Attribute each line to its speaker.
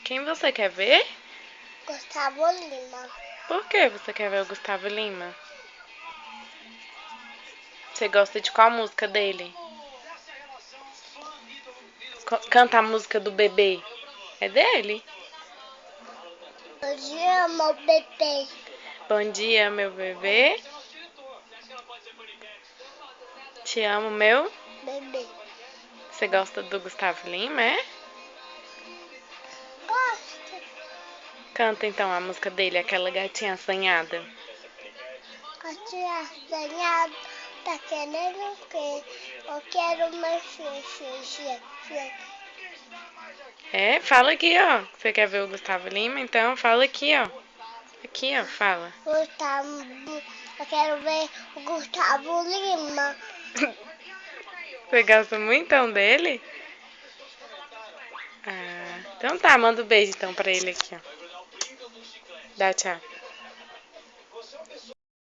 Speaker 1: Quem você quer ver?
Speaker 2: Gustavo Lima.
Speaker 1: Por que você quer ver o Gustavo Lima? Você gosta de qual música dele? Canta a música do bebê. É dele?
Speaker 2: Bom dia, meu bebê.
Speaker 1: Bom dia, meu bebê. Te amo, meu.
Speaker 2: Bebê.
Speaker 1: Você gosta do Gustavo Lima, é?
Speaker 2: Gosto.
Speaker 1: Canta então a música dele, aquela gatinha assanhada.
Speaker 2: A tia tá querendo o quê? Eu quero mais xixi.
Speaker 1: É, fala aqui, ó. Você quer ver o Gustavo Lima? Então fala aqui, ó. Aqui, ó, fala.
Speaker 2: Eu quero ver o Gustavo Lima.
Speaker 1: Você gosta muito então dele? Ah, então tá, manda um beijo então pra ele aqui, ó. Dá tchau.